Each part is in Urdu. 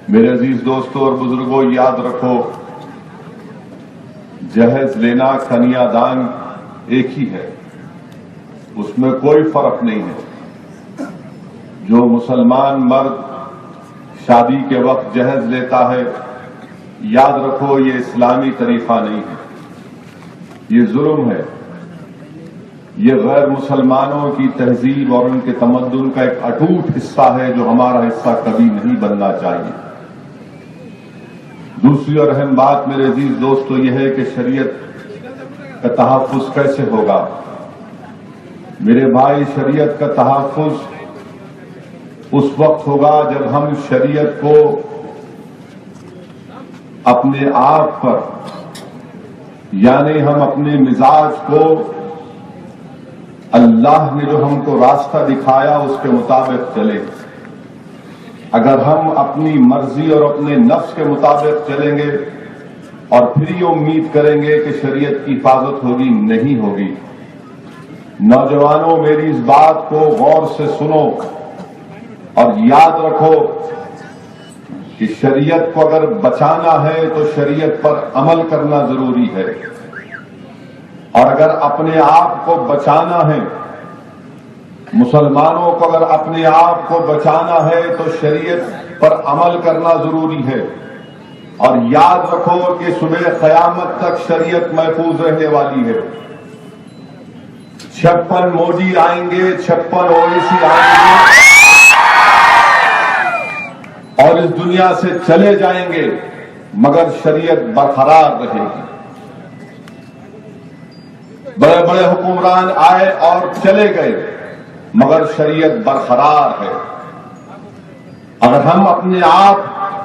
میرے عزیز دوستوں اور بزرگوں، یاد رکھو جہیز لینا کنیا دان ایک ہی ہے، اس میں کوئی فرق نہیں ہے۔ جو مسلمان مرد شادی کے وقت جہیز لیتا ہے، یاد رکھو یہ اسلامی طریقہ نہیں ہے، یہ ظلم ہے، یہ غیر مسلمانوں کی تہذیب اور ان کے تمدن کا ایک اٹوٹ حصہ ہے جو ہمارا حصہ کبھی نہیں بننا چاہیے۔ دوسری اور اہم بات میرے عزیز دوستو یہ ہے کہ شریعت کا تحفظ کیسے ہوگا؟ میرے بھائی، شریعت کا تحفظ اس وقت ہوگا جب ہم شریعت کو اپنے آپ پر، یعنی ہم اپنے مزاج کو اللہ نے جو ہم کو راستہ دکھایا اس کے مطابق چلیں۔ اگر ہم اپنی مرضی اور اپنے نفس کے مطابق چلیں گے اور پھر یہ امید کریں گے کہ شریعت کی حفاظت ہوگی، نہیں ہوگی۔ نوجوانوں، میری اس بات کو غور سے سنو اور یاد رکھو کہ شریعت کو اگر بچانا ہے تو شریعت پر عمل کرنا ضروری ہے، اور اگر اپنے آپ کو بچانا ہے، مسلمانوں کو اگر اپنے آپ کو بچانا ہے تو شریعت پر عمل کرنا ضروری ہے۔ اور یاد رکھو کہ صبح قیامت تک شریعت محفوظ رہنے والی ہے۔ 56 مودی آئیں گے، 56 اویسی آئیں گے اور اس دنیا سے چلے جائیں گے، مگر شریعت برقرار رہے گی۔ بڑے بڑے حکمران آئے اور چلے گئے، مگر شریعت برقرار ہے۔ اگر ہم اپنے آپ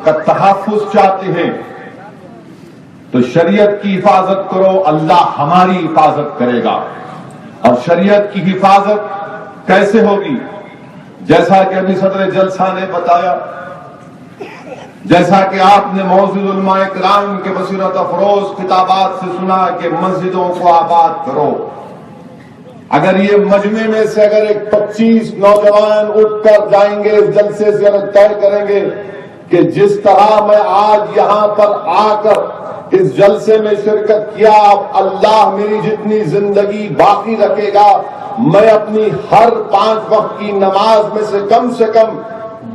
کا تحفظ چاہتے ہیں تو شریعت کی حفاظت کرو، اللہ ہماری حفاظت کرے گا۔ اور شریعت کی حفاظت کیسے ہوگی؟ جیسا کہ ابھی صدر جلسہ نے بتایا، جیسا کہ آپ نے معزز علماء کرام کے بصیرت افروز خطابات سے سنا کہ مسجدوں کو آباد کرو۔ اگر یہ مجمع میں سے اگر ایک 25 نوجوان اٹھ کر جائیں گے اس جلسے سے اور طے کریں گے کہ جس طرح میں آج یہاں پر آ کر اس جلسے میں شرکت کیا، اب اللہ میری جتنی زندگی باقی رکھے گا میں اپنی ہر 5 وقت کی نماز میں سے کم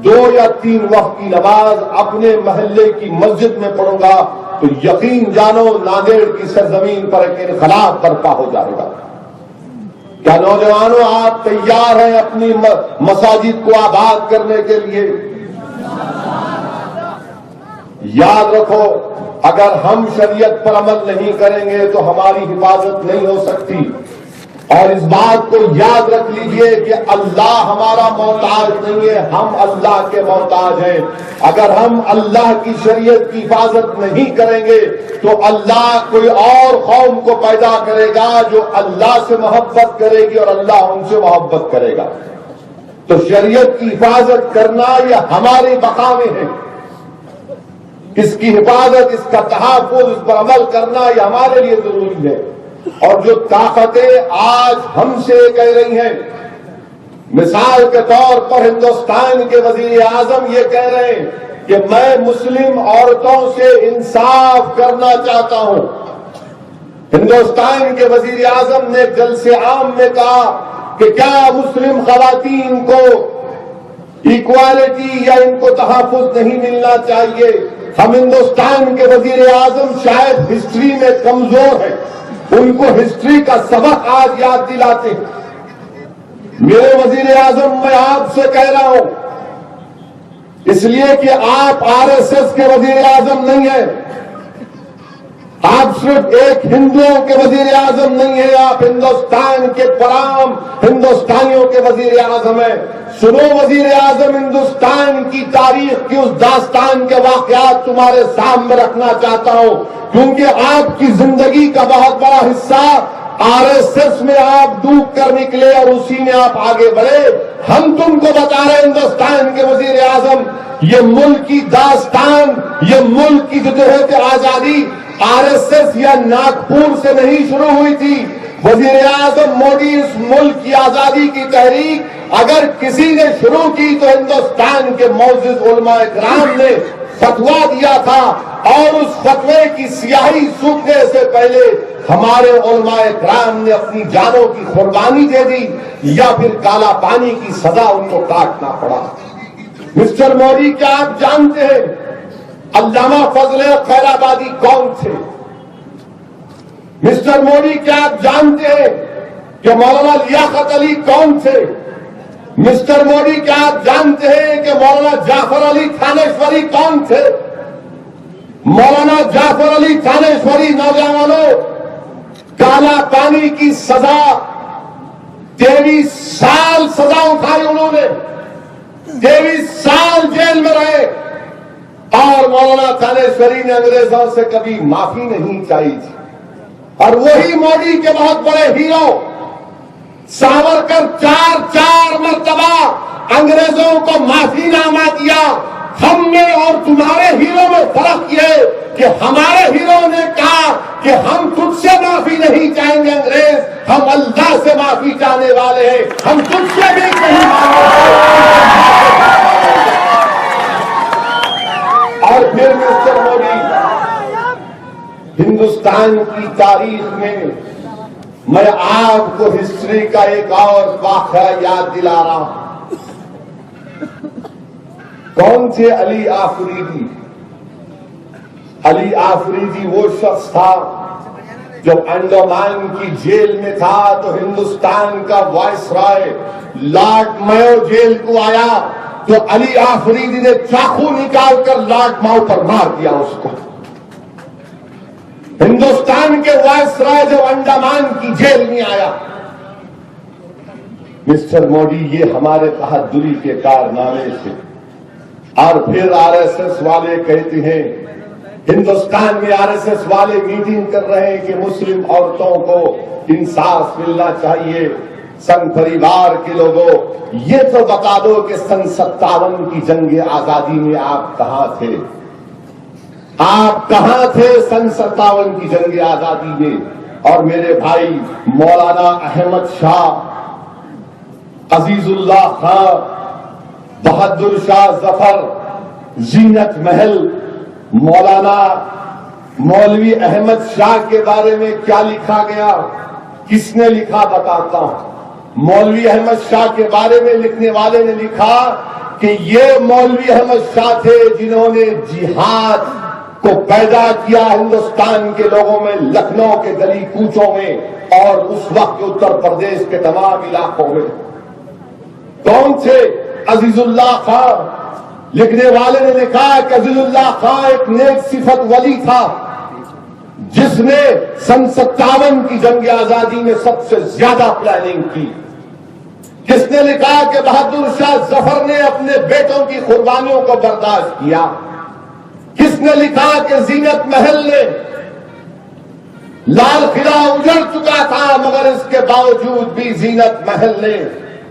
2 یا 3 وقت کی نماز اپنے محلے کی مسجد میں پڑھوں گا، تو یقین جانو ناندیڑ کی سرزمین پر ایک انقلاب برپا ہو جائے گا۔ کیا نوجوانوں آپ تیار ہیں اپنی مساجد کو آباد کرنے کے لیے؟ یاد رکھو، اگر ہم شریعت پر عمل نہیں کریں گے تو ہماری حفاظت نہیں ہو سکتی۔ اور اس بات کو یاد رکھ لیجئے کہ اللہ ہمارا محتاج نہیں ہے، ہم اللہ کے محتاج ہیں۔ اگر ہم اللہ کی شریعت کی حفاظت نہیں کریں گے تو اللہ کوئی اور قوم کو پیدا کرے گا جو اللہ سے محبت کرے گی اور اللہ ان سے محبت کرے گا۔ تو شریعت کی حفاظت کرنا یہ ہماری بقا میں ہے، اس کی حفاظت، اس کا تحفظ، اس پر عمل کرنا یہ ہمارے لیے ضروری ہے۔ اور جو طاقتیں آج ہم سے کہہ رہی ہیں، مثال کے طور پر ہندوستان کے وزیر اعظم یہ کہہ رہے ہیں کہ میں مسلم عورتوں سے انصاف کرنا چاہتا ہوں۔ ہندوستان کے وزیر اعظم نے جلسے عام میں کہا کہ کیا مسلم خواتین کو ایکوالٹی یا ان کو تحفظ نہیں ملنا چاہیے؟ ہم ہندوستان کے وزیر اعظم شاید ہسٹری میں کمزور ہیں، ان کو ہسٹری کا سبق آج یاد دلاتے ہیں۔ میرے وزیر اعظم، میں آپ سے کہہ رہا ہوں، اس لیے کہ آپ RSS کے وزیر اعظم نہیں ہیں، آپ صرف ایک ہندوؤں کے وزیر اعظم نہیں ہیں، آپ ہندوستان کے تمام ہندوستانیوں کے وزیر اعظم ہیں۔ سنو وزیر اعظم، ہندوستان کی تاریخ کی اس داستان کے واقعات تمہارے سامنے رکھنا چاہتا ہوں، کیونکہ آپ کی زندگی کا بہت بڑا حصہ RSS میں آپ ڈوب کر نکلے اور اسی میں آپ آگے بڑھے۔ ہم تم کو بتا رہے ہیں ہندوستان کے وزیر اعظم، یہ ملک کی داستان، یہ ملک کی جدوجہد آزادی RSS یا ناگپور سے نہیں شروع ہوئی تھی۔ وزیر اعظم مودی، اس ملک کی آزادی کی تحریک اگر کسی نے شروع کی تو ہندوستان کے معزز علماء کرام نے فتوا دیا تھا اور اس فتوے کی سیاہی سوکھنے سے پہلے ہمارے علماء کرام نے اپنی جانوں کی قربانی دے دی یا پھر کالا پانی کی سزا ان کو کاٹنا پڑا۔ مسٹر مودی، کیا آپ جانتے ہیں علامہ فضل خیر آبادی کون تھے؟ مسٹر مودی، کیا آپ جانتے ہیں کہ مولانا لیاقت علی کون تھے؟ مسٹر مودی، کیا آپ جانتے ہیں کہ مولانا جعفر علی تھانیشوری کون تھے؟ مولانا جعفر علی تھانیشوری نوجوانوں، کالا پانی کی سزا 23 سال سزا اٹھائی انہوں نے، 23 سال جیل میں رہے، اور مولانا تھانیشوری نے انگریزوں سے کبھی معافی نہیں چاہی تھی۔ اور وہی مودی کے بہت بڑے ہیرو ساورکر 4 مرتبہ انگریزوں کو معافی نامہ دیا۔ ہم میں اور تمہارے ہیرو میں فرق یہ ہے کہ ہمارے ہیرو نے کہا کہ ہم تجھ سے معافی نہیں چاہیں گے انگریز، ہم اللہ سے معافی چاہنے والے ہیں، ہم تجھ سے بھی نہیں اور پھر مسٹر مودی، ہندوستان کی تاریخ میں آپ کو ہسٹری کا ایک اور واقعہ یاد دلا رہا ہوں۔ کون تھے علی آفریدی؟ علی آفریدی وہ شخص تھا جب انڈمان کی جیل میں تھا تو ہندوستان کا وائس رائے لارڈ ماؤ جیل کو آیا تو علی آفریدی نے چاقو نکال کر لارڈ ماؤ پر مار دیا اس کو۔ ہندوستان کے وائس رائے جب انڈمان کی جیل میں آیا۔ مسٹر مودی، یہ ہمارے بہادری کے کارنامے تھے۔ اور پھر آر ایس ایس والے کہتے ہیں، ہندوستان میں آر ایس ایس والے میٹنگ کر رہے ہیں کہ مسلم عورتوں کو انصاف ملنا چاہیے۔ سنگ پریوار کے لوگوں، یہ تو بتا دو کہ سن 57 کی جنگ آزادی میں آپ کہاں تھے؟ آپ کہاں تھے سن 57 کی جنگ آزادی میں؟ اور میرے بھائی مولانا احمد شاہ، عزیز اللہ خان، بہادر شاہ ظفر، زینت محل، مولانا مولوی احمد شاہ کے بارے میں کیا لکھا گیا؟ کس نے لکھا بتاتا ہوں۔ مولوی احمد شاہ کے بارے میں لکھنے والے نے لکھا کہ یہ مولوی احمد شاہ تھے جنہوں نے جہاد کو پیدا کیا ہندوستان کے لوگوں میں، لکھنؤ کے گلی کوچوں میں اور اس وقت اتر پردیش کے تمام علاقوں میں۔ کون تھے؟ عزیز اللہ خان۔ لکھنے والے نے لکھا کہ عزیز اللہ خان ایک نیک صفت ولی تھا جس نے سن 57 کی جنگ آزادی میں سب سے زیادہ پلاننگ کی۔ کس نے لکھا کہ بہادر شاہ ظفر نے اپنے بیٹوں کی قربانیوں کو برداشت کیا۔ کس نے لکھا کہ زینت محل نے لال قلعہ اجڑ چکا تھا مگر اس کے باوجود بھی زینت محل نے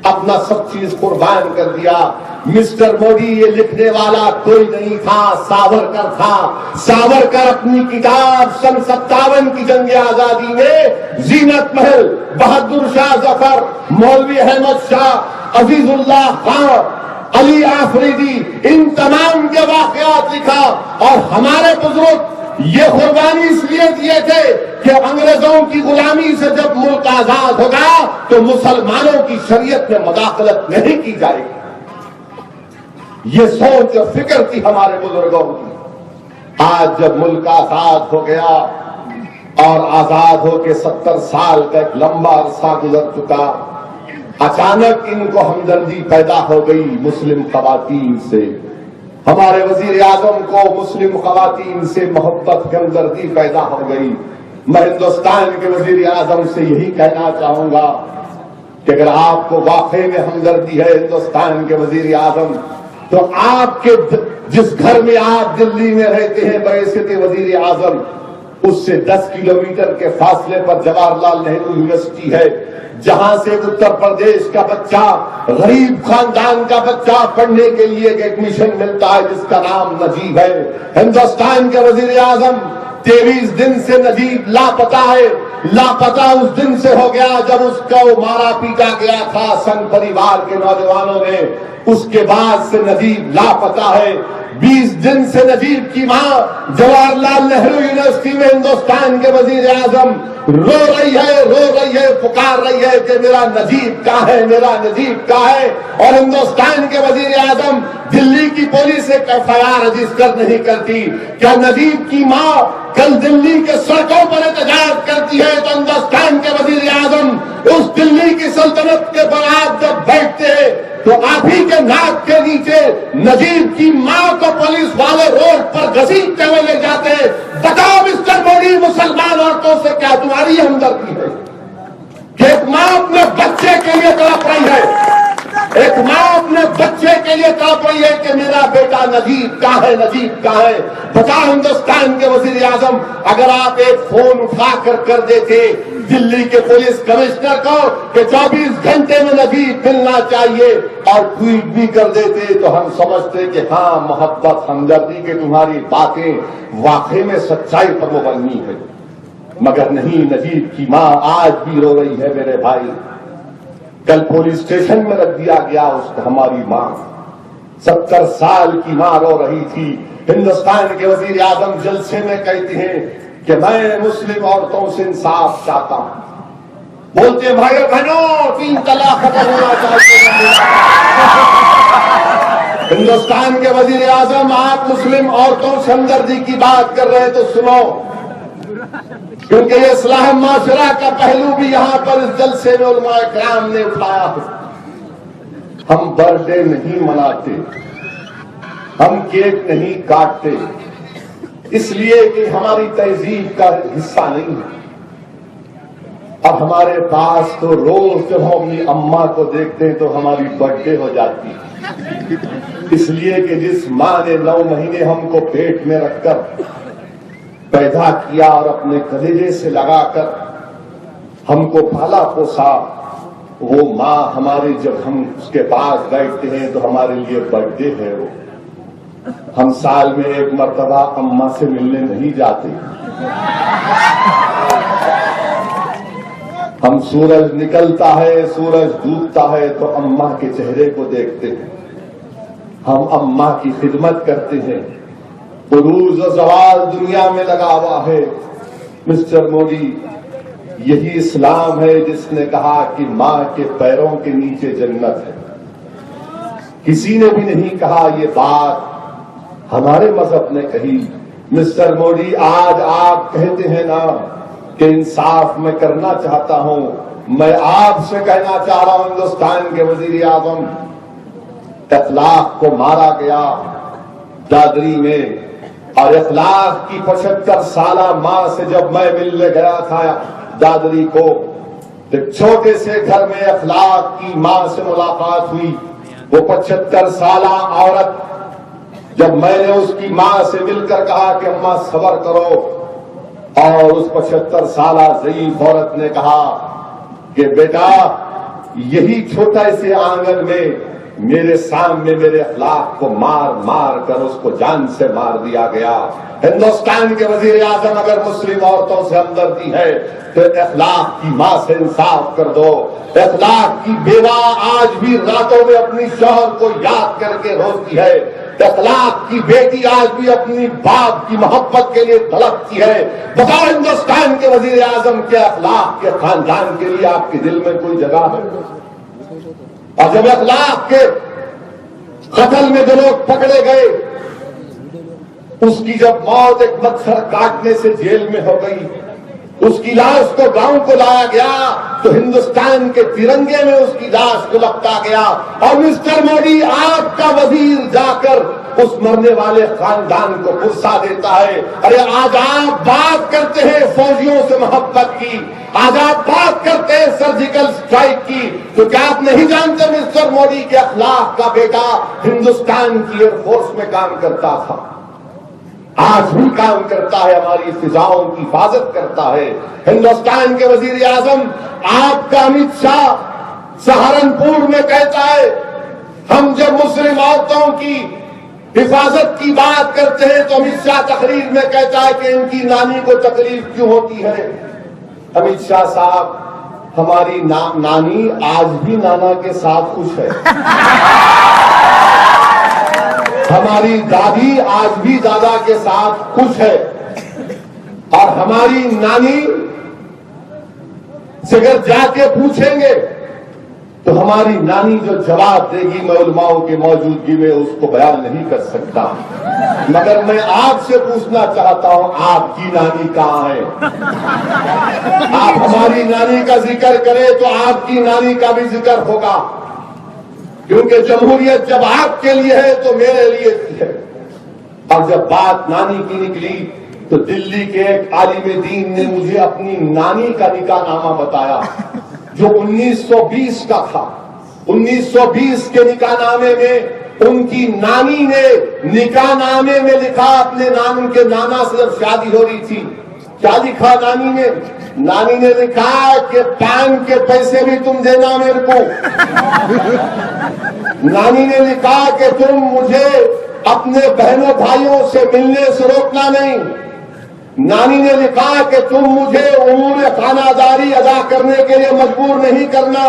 اپنا سب چیز قربان کر دیا۔ مسٹر مودی، یہ لکھنے والا کوئی نہیں تھا، ساورکر تھا۔ ساورکر اپنی کتاب سن 57 کی جنگ آزادی میں زینت محل، بہادر شاہ ظفر، مولوی احمد شاہ، عزیز اللہ خان، علی آفریدی، ان تمام کے واقعات لکھا۔ اور ہمارے بزرگ یہ قربانی اس لیے دیے تھے کہ انگریزوں کی غلامی سے جب ملک آزاد ہوگا تو مسلمانوں کی شریعت میں مداخلت نہیں کی جائے گی۔ یہ سوچ اور فکر تھی ہمارے بزرگوں کی۔ آج جب ملک آزاد ہو گیا اور آزاد ہو کے 70 سال کا ایک لمبا عرصہ گزر چکا، اچانک ان کو ہمدردی پیدا ہو گئی مسلم خواتین سے۔ ہمارے وزیر اعظم کو مسلم خواتین سے محبت کی ہمدردی پیدا ہو گئی۔ میں ہندوستان کے وزیر اعظم سے یہی کہنا چاہوں گا کہ اگر آپ کو واقعی میں ہمدردی ہے ہندوستان کے وزیر اعظم، تو آپ کے جس گھر میں آپ دلی میں رہتے ہیں بحیثیت وزیر اعظم، اس سے 10 کلومیٹر کے فاصلے پر جواہر لال نہرو یونیورسٹی ہے، جہاں سے اتر پردیش کا بچہ، غریب خاندان کا بچہ پڑھنے کے لیے ایک مشن ملتا ہے جس کا نام نجیب ہے۔ ہندوستان کے وزیر اعظم 23 دن سے نجیب لاپتہ ہے۔ لاپتہ اس دن سے ہو گیا جب اس کو مارا پیٹا گیا تھا سنگ پریوار کے نوجوانوں نے۔ اس کے بعد سے نجیب لاپتہ ہے۔ 20 دن سے نجیب کی ماں جواہر لال نہرو یونیورسٹی میں ہندوستان کے وزیر اعظم رو رہی ہے پکار رہی ہے کہ میرا نجیب کہاں ہے، میرا نجیب کہاں ہے، اور ہندوستان کے وزیر اعظم دلی کی پولیس ایک FIR رجسٹر نہیں کرتی۔ کیا نجیب کی ماں کل دلی کے سڑکوں پر احتجاج کرتی ہے تو ہندوستان کے وزیر اعظم اس دلی کی سلطنت کے برابر جب بیٹھتے ہیں تو آپ ہی کے ناک کے نیچے نجیب کی ماں کو پولیس والے روڈ پر گھسیٹتے ہوئے لے جاتے ہیں؟ بتاؤ مسٹر مودی، مسلمان عورتوں سے کیا تمہاری ہمدردی ہے کہ ایک ماں اپنے بچے کے لیے تڑپ رہی ہے، ایک ماں اپنے بچے کے لیے تڑپ رہی ہے کہ میرا بیٹا نجیب کہاں ہے، نجیب کہاں ہے؟ بتا ہندوستان کے وزیر اعظم، اگر آپ ایک فون اٹھا کر دیتے دلی کے پولیس کمشنر کو کہ 24 گھنٹے میں نجیب ملنا چاہیے اور ٹویٹ بھی کر دیتے تو ہم سمجھتے کہ ہاں محبت ہمدردی کے تمہاری باتیں واقعی میں سچائی پر مبنی ہے، مگر نہیں، نجیب کی ماں آج بھی رو رہی ہے میرے بھائی۔ کل پولیس اسٹیشن میں رکھ دیا گیا اس کو، ہماری ماں 70 سال کی ماں رو رہی تھی۔ ہندوستان کے وزیر اعظم جلسے میں کہتے ہیں کہ میں مسلم عورتوں سے انصاف چاہتا ہوں، بولتے ہیں بھائی بہنوں 3 طلاق ختم ہونا چاہیے۔ ہندوستان کے وزیر اعظم آپ مسلم عورتوں سے ہمدردی کی بات کر رہے تو سنو، کیونکہ یہ اصلاح معاشرہ کا پہلو بھی یہاں پر اس جلسے میں علماء کرام نے اٹھایا ہے۔ ہم برتھ ڈے نہیں مناتے، ہم کیک نہیں کاٹتے، اس لیے کہ ہماری تہذیب کا حصہ نہیں ہے۔ اب ہمارے پاس تو روز جب ہم اپنی اماں کو دیکھتے ہیں تو ہماری برتھ ڈے ہو جاتی ہے، اس لیے کہ جس ماں نے 9 مہینے ہم کو پیٹ میں رکھ کر پیدا کیا اور اپنے کلیجے سے لگا کر ہم کو پالا پوسا، وہ ماں ہماری جب ہم اس کے پاس بیٹھتے ہیں تو ہمارے لیے برتھ ڈے ہے۔ وہ ہم سال میں 1 مرتبہ اماں سے ملنے نہیں جاتے، ہم سورج نکلتا ہے، سورج ڈوبتا ہے تو اماں کے چہرے کو دیکھتے ہیں، ہم اماں کی خدمت کرتے ہیں۔ عروج و زوال دنیا میں لگا ہوا ہے۔ مسٹر مودی، یہی اسلام ہے جس نے کہا کہ ماں کے پیروں کے نیچے جنت ہے۔ کسی نے بھی نہیں کہا یہ بات، ہمارے مذہب نے کہی۔ مسٹر مودی، آج آپ کہتے ہیں نا کہ انصاف میں کرنا چاہتا ہوں، میں آپ سے کہنا چاہ رہا ہوں ہندوستان کے وزیر اعظم، اخلاق کو مارا گیا دادری میں، اور اخلاق کی 75 سالہ ماں سے جب میں ملنے گیا تھا دادری کو، ایک چھوٹے سے گھر میں اخلاق کی ماں سے ملاقات ہوئی۔ وہ 75 سالہ عورت، جب میں نے اس کی ماں سے مل کر کہا کہ اماں صبر کرو، اور اس 75 سالہ ضعیف عورت نے کہا کہ بیٹا یہی چھوٹا سے آنگن میں میرے سامنے میرے اخلاق کو مار مار کر اس کو جان سے مار دیا گیا۔ ہندوستان کے وزیر اعظم اگر مسلم عورتوں سے ہمدردی ہے تو اخلاق کی ماں سے انصاف کر دو۔ اخلاق کی بیوہ آج بھی راتوں میں اپنی شوہر کو یاد کر کے روتی ہے، اخلاق کی بیٹی آج بھی اپنی باپ کی محبت کے لیے تڑپتی ہے۔ بتاؤ ہندوستان کے وزیر اعظم کے اخلاق کے خاندان کے لیے آپ کے دل میں کوئی جگہ ہے؟ اور جب اخلاق کے قتل میں جو لوگ پکڑے گئے، اس کی جب موت ایک مچھر کاٹنے سے جیل میں ہو گئی، اس کی لاش کو گاؤں کو لایا گیا تو ہندوستان کے ترنگے میں اس کی لاش کو لپٹا گیا، اور مسٹر مودی آپ کا وزیر جا کر اس مرنے والے خاندان کو پرسا دیتا ہے۔ ارے آج آپ بات کرتے ہیں فوجیوں سے محبت کی، آج آپ بات کرتے ہیں سرجیکل اسٹرائک کی، تو کیا آپ نہیں جانتے مسٹر مودی کے اخلاق کا بیٹا ہندوستان کی ایئر فورس میں کام کرتا تھا، آج بھی کام کرتا ہے، ہماری فضاؤں کی حفاظت کرتا ہے۔ ہندوستان کے وزیر اعظم آپ کا امت شاہ سہارنپور میں کہتا ہے، ہم جب مسلم عورتوں کی حفاظت کی بات کرتے ہیں تو امت شاہ تقریر میں کہتا ہے کہ ان کی نانی کو تکلیف کیوں ہوتی ہے۔ امت شاہ صاحب، ہماری نانی آج بھی نانا کے ساتھ خوش ہے۔ ہماری دادی آج بھی دادا کے ساتھ خوش ہے، اور ہماری نانی سے اگر جا کے پوچھیں گے تو ہماری نانی جو جواب دے گی میں علماؤں کی موجودگی میں اس کو بیان نہیں کر سکتا، مگر میں آپ سے پوچھنا چاہتا ہوں آپ کی نانی کہاں ہے؟ آپ ہماری نانی کا ذکر کریں تو آپ کی نانی کا بھی ذکر ہوگا، کیونکہ جمہوریت جب آپ کے لیے ہے تو میرے لیے بھی ہے۔ اور جب بات نانی کی نکلی تو دلی کے ایک عالم دین نے مجھے اپنی نانی کا نکاح نامہ بتایا جو 1920 کا تھا۔ 1920 کے نکاح نامے میں ان کی نانی نے نکاح نامے میں لکھا، اپنے ان کے نانا سے جب شادی ہو رہی تھی، کیا لکھا نانی نے؟ نانی نے لکھا کہ پان کے پیسے بھی تم دینا میرے کو۔ نانی نے لکھا کہ تم مجھے اپنے بہنوں بھائیوں سے ملنے سے روکنا نہیں۔ نانی نے لکھا کہ تم مجھے امور خانہ داری ادا کرنے کے لیے مجبور نہیں کرنا۔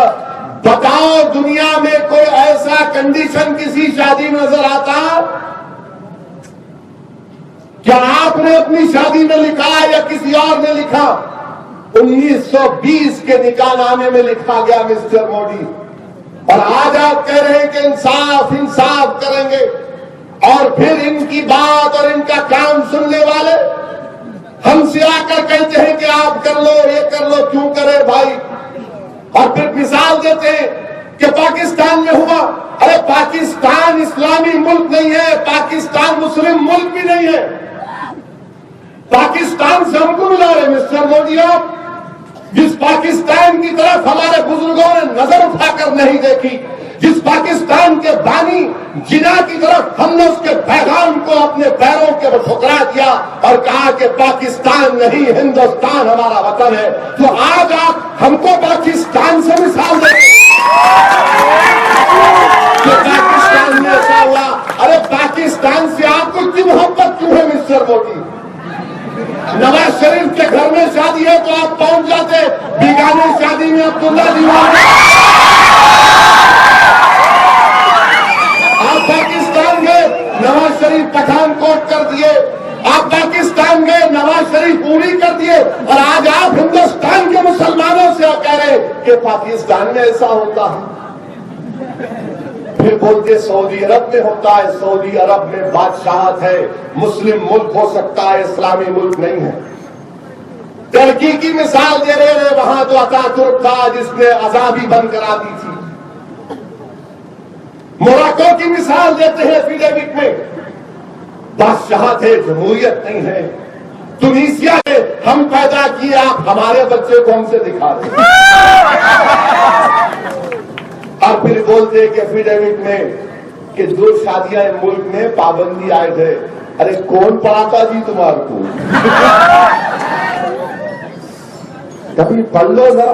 بتاؤ دنیا میں کوئی ایسا کنڈیشن کسی شادی میں نظر آتا؟ کیا آپ نے اپنی شادی میں لکھا یا کسی اور نے لکھا؟ 1920 کے نکاح نامے میں لکھا گیا مسٹر مودی، اور آج آپ کہہ رہے ہیں کہ انصاف کریں گے، اور پھر ان کی بات اور ان کا کام سننے والے ہم سے آ کر کہتے ہیں کہ آپ کر لو، یہ کر لو، کیوں کرے بھائی؟ اور پھر مثال دیتے ہیں کہ پاکستان میں ہوا۔ ارے پاکستان اسلامی ملک نہیں ہے، پاکستان مسلم ملک بھی نہیں ہے۔ پاکستان سے ہم کو ملا رہے مسٹر مودی، آپ جس پاکستان کی طرف ہمارے بزرگوں نے نظر اٹھا کر نہیں دیکھی، جس پاکستان کے بانی جنا کی طرف ہم نے اس کے پیغام کو اپنے پیروں کے ٹھکرا دیا اور کہا کہ پاکستان نہیں ہندوستان ہمارا وطن ہے، تو آج آپ ہم کو پاکستان سے مثال دیں کہ پاکستان میں ایسا ہوا۔ ارے پاکستان سے آپ کو اتنی محبت کیوں ہے مسٹر مودی؟ نواز شریف کے گھر میں شادی ہے تو آپ پہنچ جاتے، بیگانے شادی میں عبداللہ دیوانی۔ آپ پاکستان گئے، نواز شریف پٹھان کوٹ کر دیے، آپ پاکستان گئے، نواز شریف پوری کر دیے، اور آج آپ ہندوستان کے مسلمانوں سے کہہ رہے کہ پاکستان میں ایسا ہوتا ہے۔ پھر بولتے سعودی عرب میں ہوتا ہے، سعودی عرب میں بادشاہت ہے، مسلم ملک ہو سکتا ہے، اسلامی ملک نہیں ہے۔ ترکی کی مثال دے رہے ہیں، وہاں تو اتاترک تھا جس نے آزادی بند کرا دی تھی۔ موراکو کی مثال دیتے ہیں فیڈیوک میں، بادشاہت ہے، جمہوریت نہیں ہے۔ تونیسیا ہے، ہم پیدا کیے، آپ ہمارے بچے کو ہم سے دکھا دیں۔ اور پھر بولتے کہ فیڈیوک میں کہ جو شادیاں ملک میں پابندی عائد ہے۔ ارے کون پڑھاتا جی تمہارے کو؟ کبھی پڑھ لو ذرا۔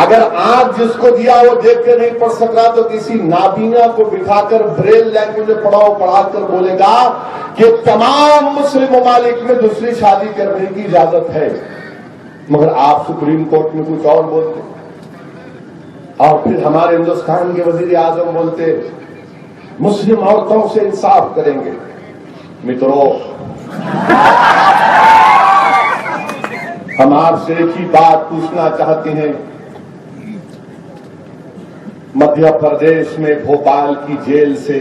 اگر آج جس کو دیا وہ دیکھ کے نہیں پڑھ سک رہا تو کسی نابینا کو بٹھا کر بریل لینگویج میں پڑھا کر بولے گا کہ تمام مسلم ممالک میں دوسری شادی کرنے کی اجازت ہے، مگر آپ سپریم کورٹ میں کچھ اور بولتے۔ اور پھر ہمارے ہندوستان کے وزیر اعظم بولتے مسلم عورتوں سے انصاف کریں گے۔ مترو، ہم آپ سے ایک ہی بات پوچھنا چاہتے ہیں۔ مدھیہ پردیش میں بھوپال کی جیل سے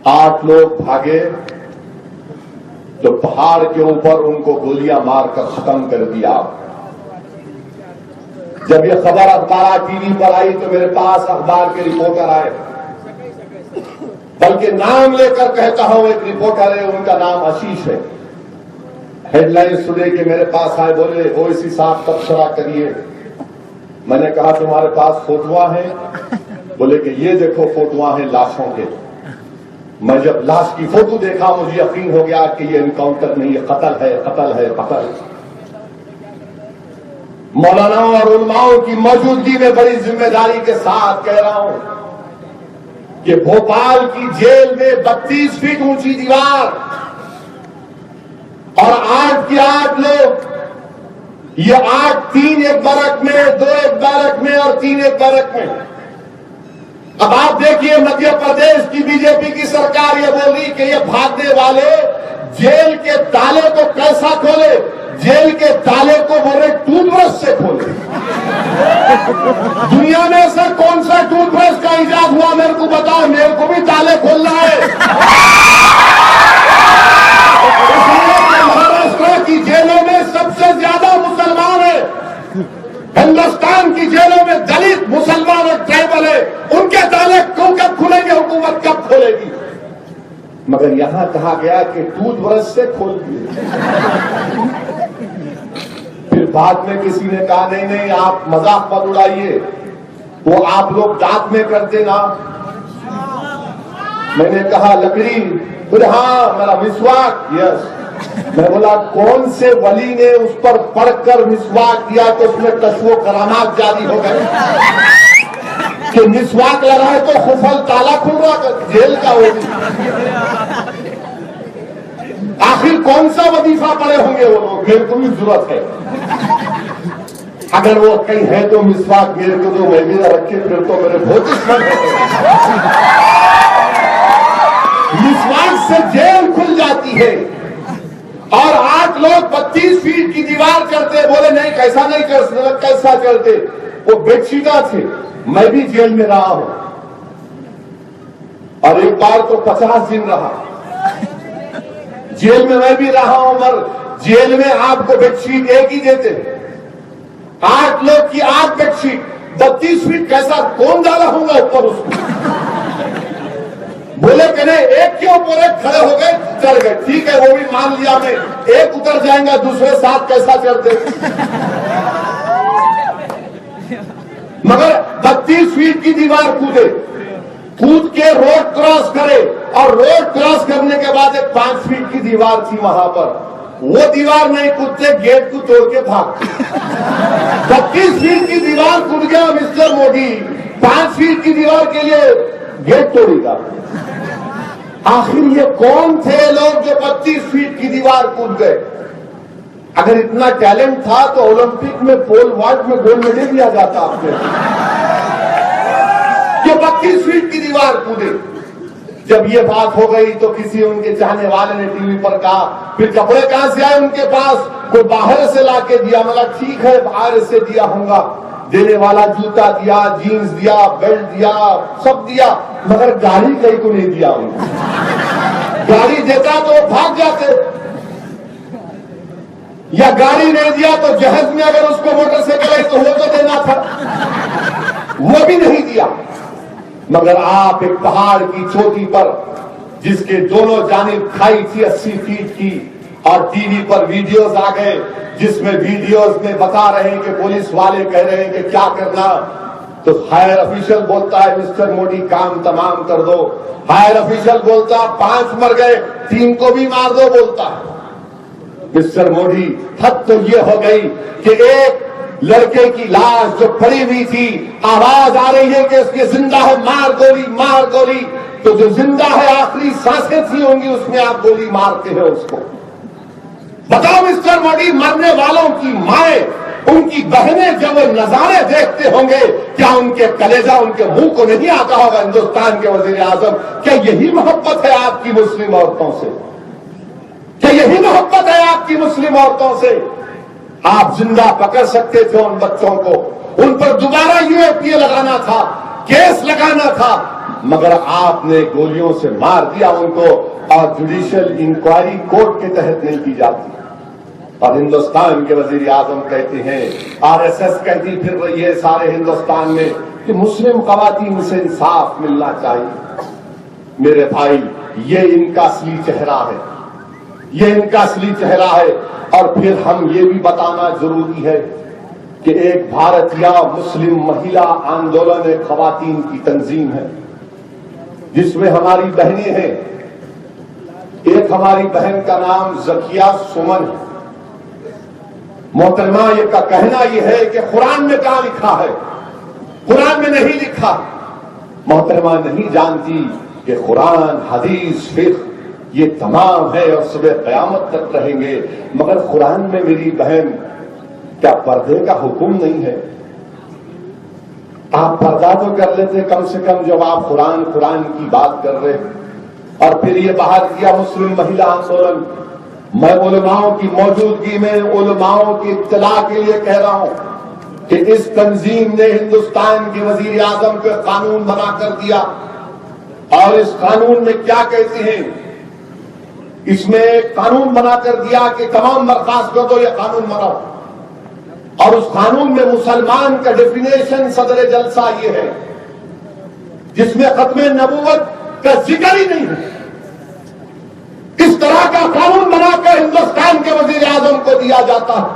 8 لوگ بھاگے تو پہاڑ کے اوپر ان کو گولیاں مار کر ختم کر دیا۔ جب یہ خبر اخبار ٹی وی پر آئی تو میرے پاس اخبار کے رپورٹر آئے، بلکہ نام لے کر کہتا ہوں، ایک رپورٹر ہے، ان کا نام آشیش ہے۔ ہیڈ لائن سنے کہ میرے پاس آئے، بولے اویسی صاحب تبصرہ کریے۔ میں نے کہا تمہارے پاس فوٹواں ہیں؟ بولے کہ یہ دیکھو فوٹواں ہیں لاشوں کے۔ میں جب لاش کی فوٹو دیکھا مجھے یقین ہو گیا کہ یہ انکاؤنٹر نہیں، یہ قتل ہے، قتل ہے، قتل۔ مولانا اور علماؤں کی موجودگی میں بڑی ذمہ داری کے ساتھ کہہ رہا ہوں کہ بھوپال کی جیل میں 32 فٹ اونچی دیوار اور 8 کے 8 لوگ، یہ 8 3 ایک بیرک میں، 2 ایک بیرک میں اور 3 ایک بیرک میں، اب آپ دیکھیے مدھیہ پردیش کی بی جے پی کی سرکار یہ بولی کہ یہ بھاگنے والے جیل کے تالے کو کیسا کھولے؟ جیل کے تالے کو بولے ٹوتھ برش سے کھولے۔ دنیا میں سے کون سا ٹوتھ برش کا ایجاد ہوا میرے کو بتاؤ، میرے کو بھی تالے کھولنا ہے۔ مہاراشٹر کی جیلوں میں سب سے زیادہ مسلمان ہیں، ہندوستان کی جیلوں میں دلت مسلمان اور ٹرائبل ہے، ان کے تالے کب کھلیں گے؟ حکومت کب کھولے گی؟ مگر یہاں کہا گیا کہ ٹوتھ برش سے کھول دیے۔ پھر بعد میں کسی نے کہا نہیں آپ مذاق مت اڑائیے، وہ آپ لوگ دانت میں کرتے نا۔ میں نے کہا لکڑی؟ بولے ہاں میرا مسواک، یس۔ میں بولا کون سے ولی نے اس پر پڑھ کر مسواک کیا تو اس میں کشف و کرامات جاری ہو گئے کہ مسواک لگائے تو خفل تالا کھل رہا جیل کا ہوگی؟ آخر کون سا وظیفہ پڑے ہوں گے وہ لوگ؟ میرے کو بھی ضرورت ہے، اگر وہ کہیں ہے تو مسواک میرے کو تو میں بھی نہ رکھے، پھر تو میرے بہت دشمن ہے۔ مسواک سے جیل کھل جاتی ہے، اور 8 لوگ 32 فیٹ کی دیوار کرتے، بولے نہیں کیسا نہیں کر سکتے، کیسا کرتے؟ وہ بیڈ شیٹاں تھے، میں بھی جیل میں رہا ہوں، اور ایک بار تو 50 دن رہا جیل میں بھی رہا ہوں، مگر جیل میں آپ کو بیڈ شیٹ ایک ہی دیتے، 8 لوگ کی 8 بیڈ شیٹ، 32 فیٹ کیسا کون ڈالا ہوں گا اوپر اس کو؟ بولے کہ نہیں ایک کے اوپر ایک کھڑے ہو گئے، چل گئے، ٹھیک ہے وہ بھی مان لیا میں، ایک اتر جائیں گا دوسرے ساتھ کیسا چڑھتے؟ مگر 32 فیٹ کی دیوار کود کے روڈ کراس کرے، اور روڈ کراس کرنے کے بعد ایک 5 فیٹ کی دیوار تھی وہاں پر، وہ دیوار نہیں کودتے، گیٹ کو توڑ کے بھاگ۔ 32 فیٹ کی دیوار کود گیا مسٹر مودی، 5 فیٹ کی دیوار کے لیے گیٹ توڑے گا۔ آخر یہ کون تھے لوگ جو 32 فیٹ کی دیوار کود گئے؟ اگر اتنا ٹیلنٹ تھا تو اولمپک میں پول والٹ میں گولڈ میڈل دیا جاتا آپ نے، جو 32 فیٹ کی دیوار کودے۔ جب یہ بات ہو گئی تو کسی ان کے چاہنے والے نے ٹی وی پر کہا پھر کپڑے کہاں سے آئے ان کے پاس؟ کوئی باہر سے لا کے دیا۔ مگر ٹھیک ہے باہر سے دیا ہوں گا، دینے والا جوتا دیا، جینز دیا، بیلٹ دیا، سب دیا، مگر گاڑی کہیں کو نہیں دیا ان کو۔ گاڑی دیتا تو بھاگ جاتے، یا گاڑی نہیں دیا تو جہاز میں اگر اس کو موٹر سائیکل ہے تو وہ تو دینا تھا، وہ بھی نہیں دیا۔ مگر آپ ایک پہاڑ کی چوٹی پر جس کے دونوں جانب کھائی تھی 80 فیٹ کی، اور ٹی وی پر ویڈیوز آ گئے جس میں ویڈیوز میں بتا رہے ہیں کہ پولیس والے کہہ رہے ہیں کہ کیا کرنا، تو ہائر افیشل بولتا ہے مسٹر مودی کام تمام کر دو، ہائر افیشل بولتا 5 مر گئے 3 کو بھی مار دو بولتا ہے مسٹر مودی۔ حد تو یہ ہو گئی کہ ایک لڑکے کی لاش جو پڑی ہوئی تھی، آواز آ رہی ہے کہ اس کی زندہ ہے، مار گولی مار گولی، تو جو زندہ ہے آخری سانسیں تھی ہوں گی اس میں آپ گولی مارتے ہیں اس کو۔ بتاؤ مسٹر مودی، مرنے والوں کی مائیں، ان کی بہنیں جب وہ نظارے دیکھتے ہوں گے کیا ان کے کلیجہ ان کے منہ کو نہیں آتا ہوگا؟ ہندوستان کے وزیر اعظم، کیا یہی محبت ہے آپ کی مسلم عورتوں سے؟ کیا یہی محبت ہے آپ کی مسلم عورتوں سے؟ آپ زندہ پکڑ سکتے تھے ان بچوں کو، ان پر دوبارہ یو اے پی اے لگانا تھا، کیس لگانا تھا، مگر آپ نے گولیوں سے مار دیا ان کو، اور جوڈیشل انکوائری کورٹ کے تحت نہیں کی جاتی۔ اور ہندوستان کے وزیر اعظم کہتے ہیں، آر ایس ایس کہتی پھر رہی ہے سارے ہندوستان میں کہ مسلم خواتین سے انصاف ملنا چاہیے۔ میرے بھائی، یہ ان کا اصلی چہرہ ہے، یہ ان کا اصلی چہرہ ہے۔ اور پھر ہم یہ بھی بتانا ضروری ہے کہ ایک بھارتیہ مسلم مہیلا آندولن ایک خواتین کی تنظیم ہے جس میں ہماری بہنیں ہیں۔ ایک ہماری بہن کا نام زکیہ سمن ہے۔ محترمہ یہ کا کہنا یہ ہے کہ قرآن میں کہاں لکھا ہے؟ قرآن میں نہیں لکھا۔ محترمہ نہیں جانتی کہ قرآن، حدیث، فقہ یہ تمام ہے اور صبح قیامت تک رہیں گے، مگر قرآن میں میری بہن کیا پردے کا حکم نہیں ہے؟ آپ پردہ تو کر لیتے کم سے کم جب آپ قرآن کی بات کر رہے ہیں. اور پھر یہ باہر کیا مسلم مہیلا آندولن. میں علماؤں کی موجودگی میں علماؤں کی اطلاع کے لیے کہہ رہا ہوں کہ اس تنظیم نے ہندوستان کے وزیر اعظم کو قانون بنا کر دیا. اور اس قانون میں کیا کہتے ہیں؟ اس میں قانون بنا کر دیا کہ تمام برخاست کر دو، یہ قانون بناؤ. اور اس قانون میں مسلمان کا ڈیفینیشن صدر جلسہ یہ ہے جس میں ختم نبوت کا ذکر ہی نہیں ہے. اس طرح کا قانون بنا کر ہندوستان کے وزیر اعظم کو دیا جاتا ہے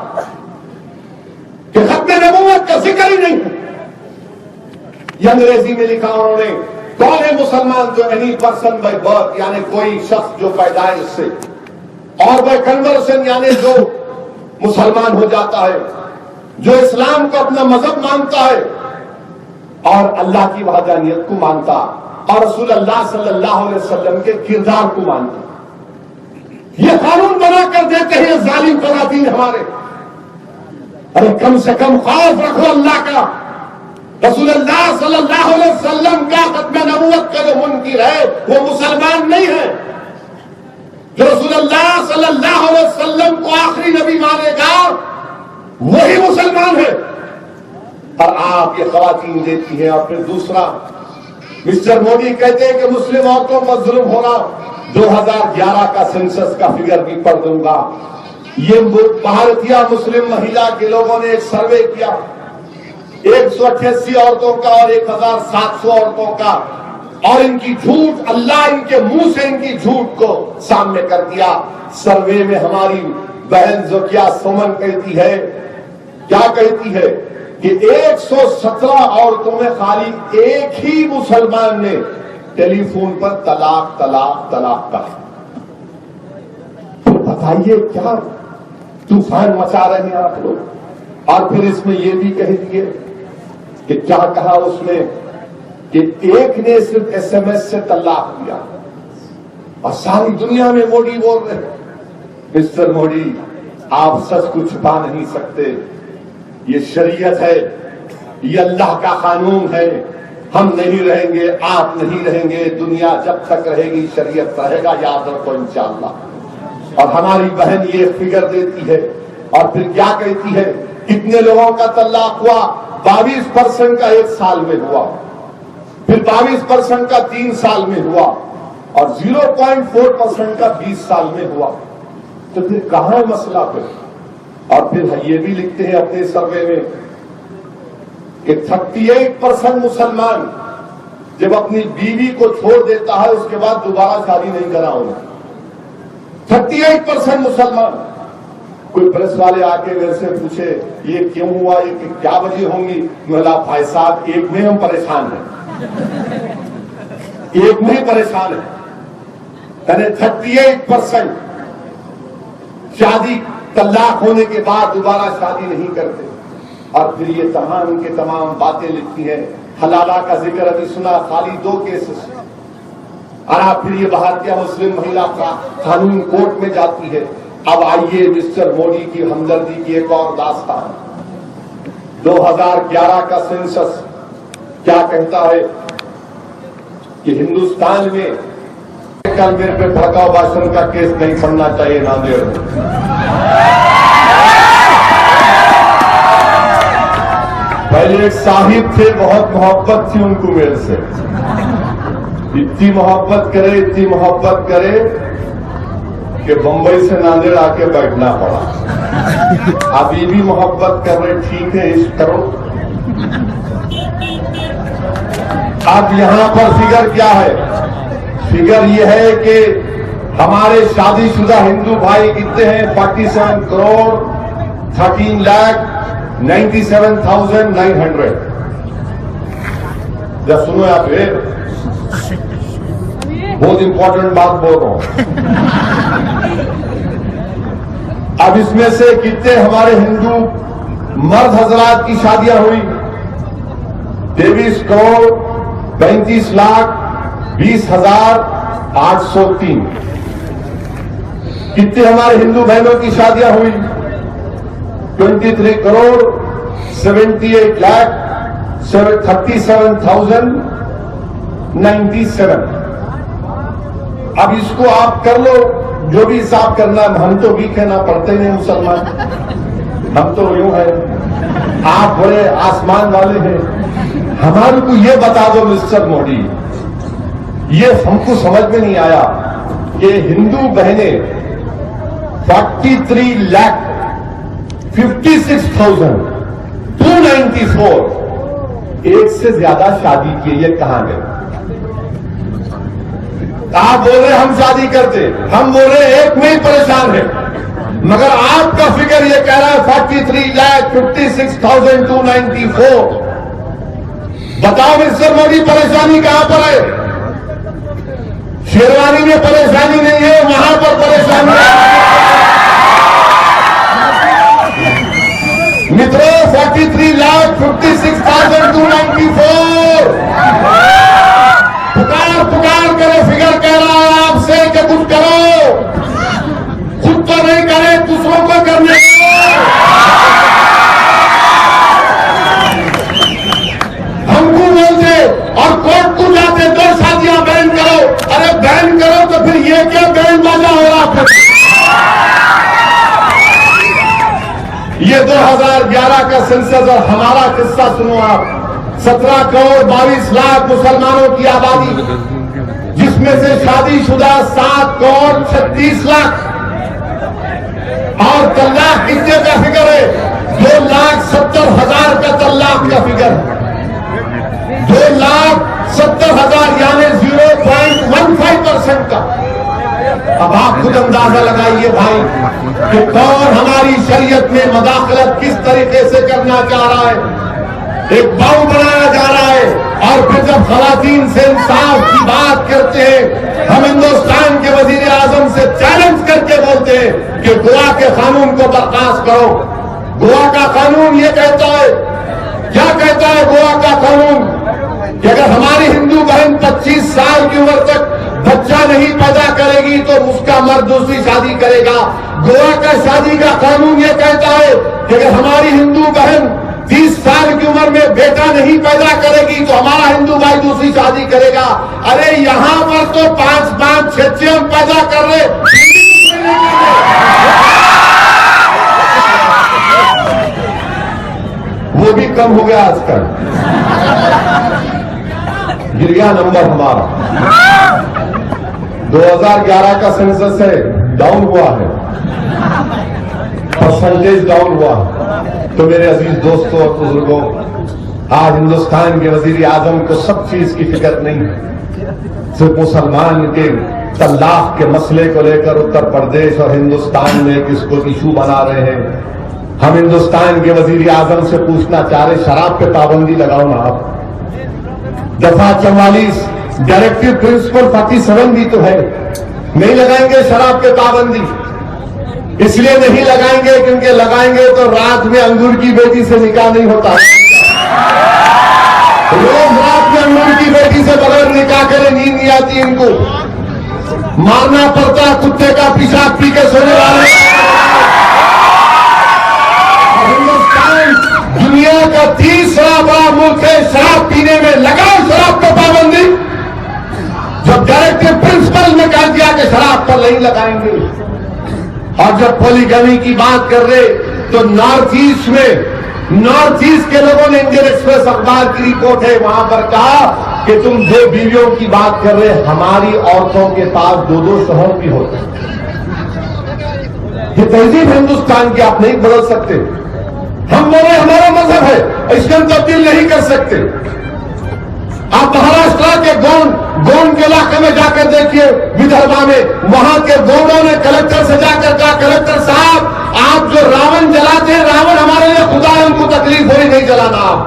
کہ ختم نبوت کا ذکر ہی نہیں ہے. یہ انگریزی میں لکھا انہوں نے، کون ہے مسلمان؟ جو اینی پرسن بائی برتھ، یعنی کوئی شخص جو پیدائش سے، اور بائی کنورشن یعنی جو مسلمان ہو جاتا ہے، جو اسلام کو اپنا مذہب مانتا ہے اور اللہ کی وحدانیت کو مانتا اور رسول اللہ صلی اللہ علیہ وسلم کے کردار کو مانتا. یہ قانون بنا کر دیتے ہیں ظالم قوانین ہمارے. ارے کم سے کم خوف رکھو اللہ کا. رسول اللہ صلی اللہ علیہ وسلم کا ختم نبوت کا جو منکر ہے وہ مسلمان نہیں ہے. جو رسول اللہ صلی اللہ علیہ وسلم کو آخری نبی مانے گا وہی مسلمان ہے. اور آپ یہ خواتین دیتی ہیں. اور پھر دوسرا، مسٹر مودی کہتے ہیں کہ مسلم عورتوں پر ظلم ہونا. 2011 کا سینسس کا فگر بھی پڑھ دوں گا. یہ بھارتیہ مسلم مہیلا کے لوگوں نے ایک سروے کیا 188 عورتوں کا اور 1700 عورتوں کا، اور ان کی جھوٹ، اللہ ان کے منہ سے ان کی جھوٹ کو سامنے کر دیا. سروے میں ہماری بہن زکیہ سومن کہتی ہے، کیا کہتی ہے کہ 117 عورتوں میں خالی ایک ہی مسلمان نے ٹیلی فون پر طلاق طلاق طلاق کہا. پھر بتائیے کیا طوفان مچا رہے ہیں آپ لوگ. اور پھر اس میں یہ بھی کہہ دیے کہ کیا کہا اس میں کہ ایک نے صرف SMS سے طلاق دیا اور ساری دنیا میں مودی بول رہے ہیں. مسٹر مودی، آپ سچ کو چھپا نہیں سکتے. یہ شریعت ہے، یہ اللہ کا قانون ہے. ہم نہیں رہیں گے، آپ نہیں رہیں گے، دنیا جب تک رہے گی شریعت رہے گا، یاد رکھو انشاءاللہ. اور ہماری بہن یہ فگر دیتی ہے. اور پھر کیا کہتی ہے؟ کتنے لوگوں کا طلاق ہوا؟ 22% کا 1 سال میں ہوا، پھر 22% کا 3 سال میں ہوا، اور 0.4% کا 20 سال میں ہوا. تو پھر کہاں ہے مسئلہ پھر؟ اور پھر یہ بھی لکھتے ہیں اپنے سروے میں کہ 38% مسلمان جب اپنی بیوی کو چھوڑ دیتا ہے اس کے بعد دوبارہ شادی نہیں کرا انہیں. 38% مسلمان. کوئی پریس والے آ کے میرے سے پوچھے یہ کیوں ہوا، یہ کیا وجہ ہوں گی؟ مولا بھائی صاحب، ایک میں ہم پریشان ہیں، ایک میں پریشان ہیں. یعنی 38% شادی طلاق ہونے کے بعد دوبارہ شادی نہیں کرتے. اور پھر یہ تمام کے تمام باتیں لکھی ہیں. حلالہ کا ذکر ابھی سنا، خالی 2 کیسز. اور آپ پھر یہ بھارتیہ مسلم مہیلا کا قانون کورٹ میں جاتی ہے. اب آئیے مسٹر مودی کی ہمدردی کی ایک اور داستان. 2011 کا سینسس کیا کہتا ہے کہ ہندوستان میں کل میرے پہ بھڑکاؤ بھاشن کا کیس نہیں پڑنا چاہیے ناندیڑ میں. پہلے ایک صاحب تھے، بہت محبت تھی ان کو میرے سے. اتنی محبت کرے کہ بمبئی سے ناندیڑ آ کے بیٹھنا پڑا. ابھی بھی محبت کر رہے، ٹھیک ہے، عشق کرو. اب یہاں پر فگر کیا ہے؟ فگر یہ ہے کہ ہمارے شادی شدہ ہندو بھائی کتنے ہیں؟ 47 کروڑ 13 لاکھ 97,900. جب سنو آپ بہت امپورٹنٹ بات بول رہا ہوں. اب اس میں سے کتنے ہمارے ہندو مرد حضرات کی شادیاں ہوئی؟ 23 کروڑ 35 لاکھ 20,803. کتنے ہمارے ہندو بہنوں کی شادیاں ہوئی؟ 23 کروڑ 78 لاکھ 37,097. اب اس کو آپ کر لو جو بھی حساب کرنا ہے. ہم تو ویک ہے نہ پڑھتے نہیں مسلمان, ہم تو یوں ہے, آپ بڑے آسمان والے ہیں. ہمارے کو یہ بتا دو مسٹر مودی, یہ ہم کو سمجھ میں نہیں آیا کہ ہندو بہنیں 43,56,294 ایک سے زیادہ شادی کی, یہ کہاں گئے؟ آپ بول رہے ہم شادی کرتے, ہم بول رہے ایک میں ہی پریشان ہے, مگر آپ کا فگر یہ کہہ رہا ہے 43,56,294. بتاؤ مسٹر مودی پریشانی کہاں پر ہے؟ شیروانی میں پریشانی نہیں ہے, وہاں پر پریشانی ہے. مترو 43,56,294 پکار کرے فگر کہہ رہا ہے آپ سے کہ کچھ کرو, خود تو نہیں کرے دوسروں کو کرنے دو. ہم کو بولتے اور کورٹ کو جاتے 2 شادیاں بین کرو. ارے بین کرو تو پھر یہ کیا بین بازا ہو رہا ہے؟ یہ 2011 کا سینسس اور ہمارا قصہ سنو آپ. 17 کروڑ 22 لاکھ مسلمانوں کی آبادی, جس میں سے شادی شدہ 7 کروڑ 36 لاکھ, اور طلاق کتنے کا فگر ہے؟ 2,70,000 کا طلاق کا فگر, 2,70,000 یعنی 0.15% کا. اب آپ خود اندازہ لگائیے بھائی کہ کون ہماری شریعت میں مداخلت کس طریقے سے کرنا چاہ رہا ہے. ایک باؤ بنایا جا رہا ہے, اور پھر جب خواتین سے انصاف کی بات کرتے ہیں, ہم ہندوستان کے وزیر اعظم سے چیلنج کر کے بولتے ہیں کہ گوا کے قانون کو برخاست کرو. گوا کا قانون یہ کہتا ہے, کیا کہتا ہے گوا کا قانون, کہ اگر ہماری ہندو بہن 25 سال کی عمر تک بچہ نہیں پیدا کرے گی تو اس کا مرد دوسری شادی کرے گا. گوا کا شادی کا قانون یہ کہتا ہے کہ اگر ہماری ہندو بہن 30 سال کی عمر میں بیٹا نہیں پیدا کرے گی تو ہمارا ہندو بھائی دوسری شادی کرے گا. ارے یہاں پر تو 5-5 6 ہم پیدا کر رہے, وہ بھی کم ہو گیا آج کل. گر گیا نمبر ہمارا. 2011 کا سینسس ہے, ڈاؤن ہوا ہے, پرسنٹیج ڈاؤن ہوا. تو میرے عزیز دوستوں اور بزرگوں, آج ہندوستان کے وزیر اعظم کو سب چیز کی فکر نہیں, صرف مسلمان کے طلاق کے مسئلے کو لے کر اتر پردیش اور ہندوستان میں اس کو ایشو بنا رہے ہیں. ہم ہندوستان کے وزیر اعظم سے پوچھنا چاہ رہے, شراب پہ پابندی لگاؤ نا آپ. دفعہ 44 ڈائریکٹو پرنسپل 47 بھی تو ہے, نہیں لگائیں گے شراب پہ پابندی. اس لیے نہیں لگائیں گے کیونکہ لگائیں گے تو رات میں انگور کی بیٹی سے نکاح نہیں ہوتا. روز رات میں انگور کی بیٹی سے بغیر نکاح کرے نیند نہیں آتی, ان کو مارنا پڑتا کتے کا پیشاب پی کے سونے والے. ہندوستان دنیا کا 30واں بڑا ملک ہے, شراب پینے میں لگاؤ شراب پہ پابندی. جب ڈائریکٹو پرنسپل نے کہہ دیا کہ شراب پر نہیں لگائیں گے, اور جب پولیگمی کی بات کر رہے تو نارتھ ایسٹ کے لوگوں نے, انڈین ایکسپریس اخبار کی رپورٹ ہے, وہاں پر کہا کہ تم 2 بیویوں کی بات کر رہے, ہماری عورتوں کے پاس 2 شوہر بھی ہوتے ہیں. یہ تہذیب ہندوستان کی آپ نہیں بدل سکتے. ہم بولے ہمارا مذہب ہے, اس کو ہم تبدیل نہیں کر سکتے. آپ مہاراشٹر کے گون کے علاقے میں جا کر دیکھیے, ودربھا میں, وہاں کے گونوں نے کلکٹر سے جا کر کہا کلکٹر صاحب آپ جو راون جلاتے ہیں, راون ہمارے لیے خدا ہے, ان کو تکلیف ہوئی, نہیں جلانا آپ.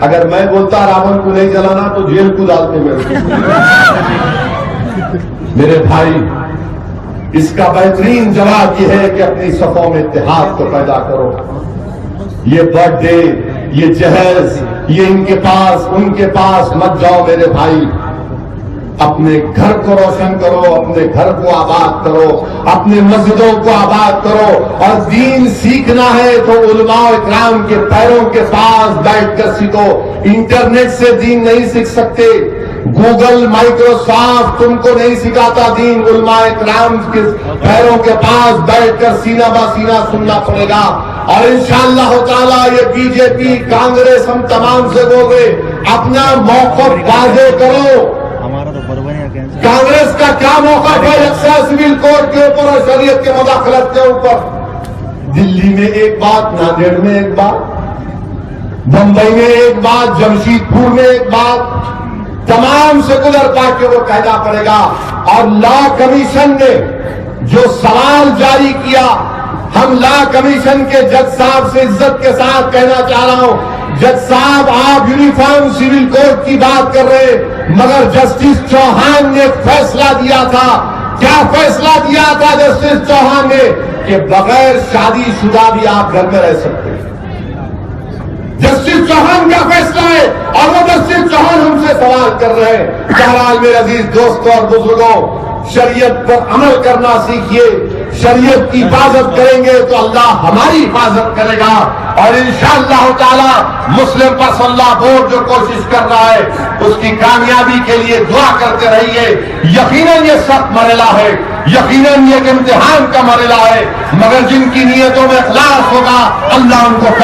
اگر میں بولتا راون کو نہیں جلانا تو جیل کو ڈالتے میرے بھائی. اس کا بہترین جواب یہ ہے کہ اپنی صفوں میں اتحاد کو پیدا کرو. یہ برتھ ڈے, یہ جہیز, یہ ان کے پاس ان کے پاس مت جاؤ میرے بھائی. اپنے گھر کو روشن کرو، اپنے گھر کو آباد کرو، اپنے مسجدوں کو آباد کرو، اور دین سیکھنا ہے تو علماء اکرام کے پیروں کے پاس بیٹھ کر سیکھو۔ انٹرنیٹ سے دین نہیں سیکھ سکتے، گوگل، مائکروسافٹ تم کو نہیں سکھاتا دین، علماء اکرام کے پیروں کے پاس بیٹھ کر سینہ با سینہ سننا پڑے گا۔ اور انشاءاللہ تعالیٰ یہ بی جے پی، کانگریس، ہم تمام سے بول رہے اپنا موقف واضح کرو۔ کانگریس کا کیا موقف ہے یکساں سول کوڈ کے اوپر اور شریعت کے مداخلت کے اوپر؟ دلی میں ایک بات، ناندیڑ میں ایک بات، بمبئی میں ایک بات، جمشید پور میں ایک بات، تمام سیکولر پارٹیوں کو کہنا پڑے گا۔ اور لا کمیشن نے جو سوال جاری کیا، ہم لا کمیشن کے جج صاحب سے عزت کے ساتھ کہنا چاہ رہا ہوں، جج صاحب آپ یونیفارم سول کوڈ کی بات کر رہے، مگر جسٹس چوہان نے فیصلہ دیا تھا۔ کیا فیصلہ دیا تھا جسٹس چوہان نے؟ کہ بغیر شادی شدہ بھی آپ گھر میں رہ سکتے ہیں۔ جسٹس چوہان کا فیصلہ ہے، اور وہ جسٹس چوہان ہم سے سوال کر رہے ہیں۔ بہرحال میرے عزیز دوستوں اور بزرگوں، شریعت پر عمل کرنا سیکھیے۔ شریعت کی حفاظت کریں گے تو اللہ ہماری حفاظت کرے گا، اور انشاءاللہ تعالی مسلم پرسنل بورڈ جو کوشش کر رہا ہے اس کی کامیابی کے لیے دعا کرتے رہیے۔ یقیناً یہ سخت مرحلہ ہے، یقیناً یہ ایک امتحان کا مرحلہ ہے، مگر جن کی نیتوں میں اخلاص ہوگا اللہ ان کو